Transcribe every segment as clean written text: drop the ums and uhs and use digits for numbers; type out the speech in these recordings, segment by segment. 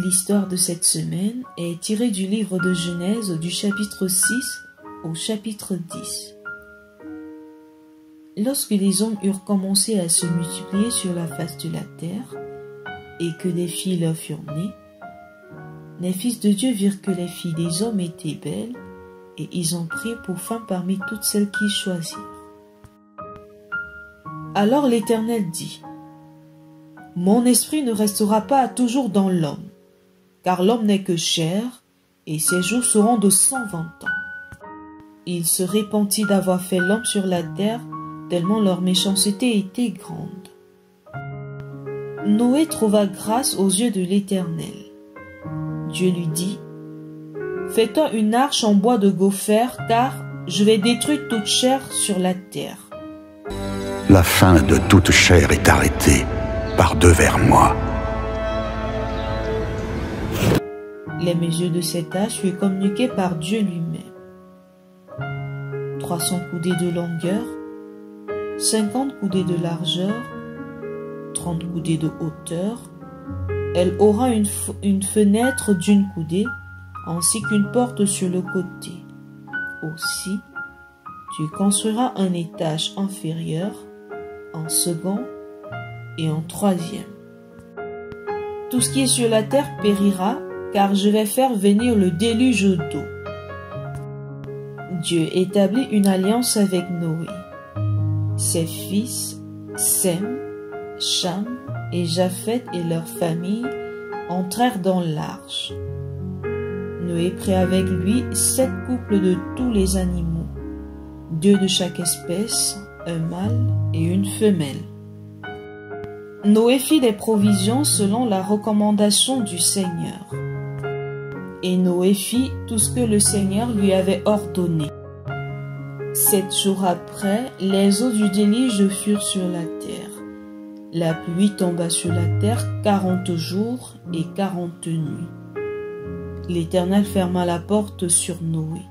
L'histoire de cette semaine est tirée du livre de Genèse du chapitre 6 au chapitre 10. Lorsque les hommes eurent commencé à se multiplier sur la face de la terre et que des filles leur furent nées, les fils de Dieu virent que les filles des hommes étaient belles et ils en prirent pour femmes parmi toutes celles qu'ils choisirent. Alors l'Éternel dit : « Mon esprit ne restera pas toujours dans l'homme, car l'homme n'est que chair, et ses jours seront de 120 ans. Il se repentit d'avoir fait l'homme sur la terre, tellement leur méchanceté était grande. Noé trouva grâce aux yeux de l'Éternel. Dieu lui dit : « Fais-toi une arche en bois de gopher, car je vais détruire toute chair sur la terre. » La fin de toute chair est arrêtée par devers moi. Les mesures de cette arche furent communiquées par Dieu lui-même. 300 coudées de longueur, 50 coudées de largeur, 30 coudées de hauteur. Elle aura une fenêtre d'une coudée, ainsi qu'une porte sur le côté. Aussi, tu construiras un étage inférieur, un second et un troisième. Tout ce qui est sur la terre périra, car je vais faire venir le déluge d'eau. Dieu établit une alliance avec Noé. Ses fils, Sem, Cham et Japheth et leurs familles entrèrent dans l'arche. Noé prit avec lui 7 couples de tous les animaux, 2 de chaque espèce, un mâle et une femelle. Noé fit des provisions selon la recommandation du Seigneur. Et Noé fit tout ce que le Seigneur lui avait ordonné. 7 jours après, les eaux du déluge furent sur la terre. La pluie tomba sur la terre 40 jours et 40 nuits. L'Éternel ferma la porte sur Noé.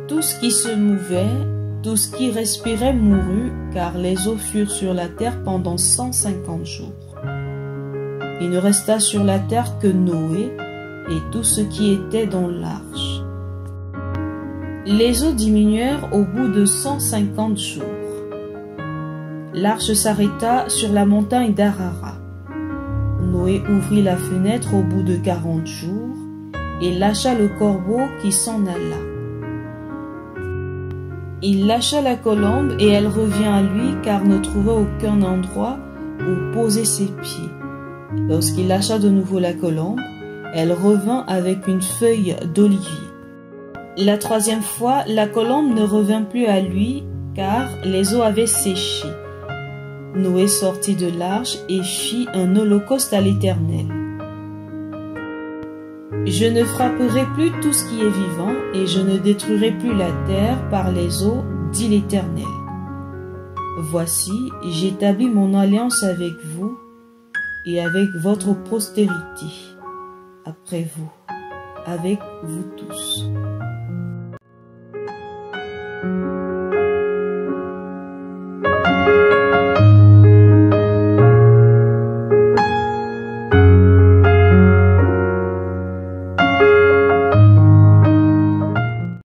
Tout ce qui se mouvait, tout ce qui respirait mourut, car les eaux furent sur la terre pendant 150 jours. Il ne resta sur la terre que Noé et tout ce qui était dans l'arche. Les eaux diminuèrent au bout de 150 jours. L'arche s'arrêta sur la montagne d'Ararat. Noé ouvrit la fenêtre au bout de 40 jours et lâcha le corbeau qui s'en alla. Il lâcha la colombe et elle revint à lui, car ne trouva aucun endroit où poser ses pieds. Lorsqu'il lâcha de nouveau la colombe, elle revint avec une feuille d'olivier. La 3e fois, la colombe ne revint plus à lui, car les eaux avaient séché. Noé sortit de l'arche et fit un holocauste à l'Éternel. Je ne frapperai plus tout ce qui est vivant, et je ne détruirai plus la terre par les eaux, dit l'Éternel. Voici, j'établis mon alliance avec vous et avec votre postérité, après vous, avec vous tous.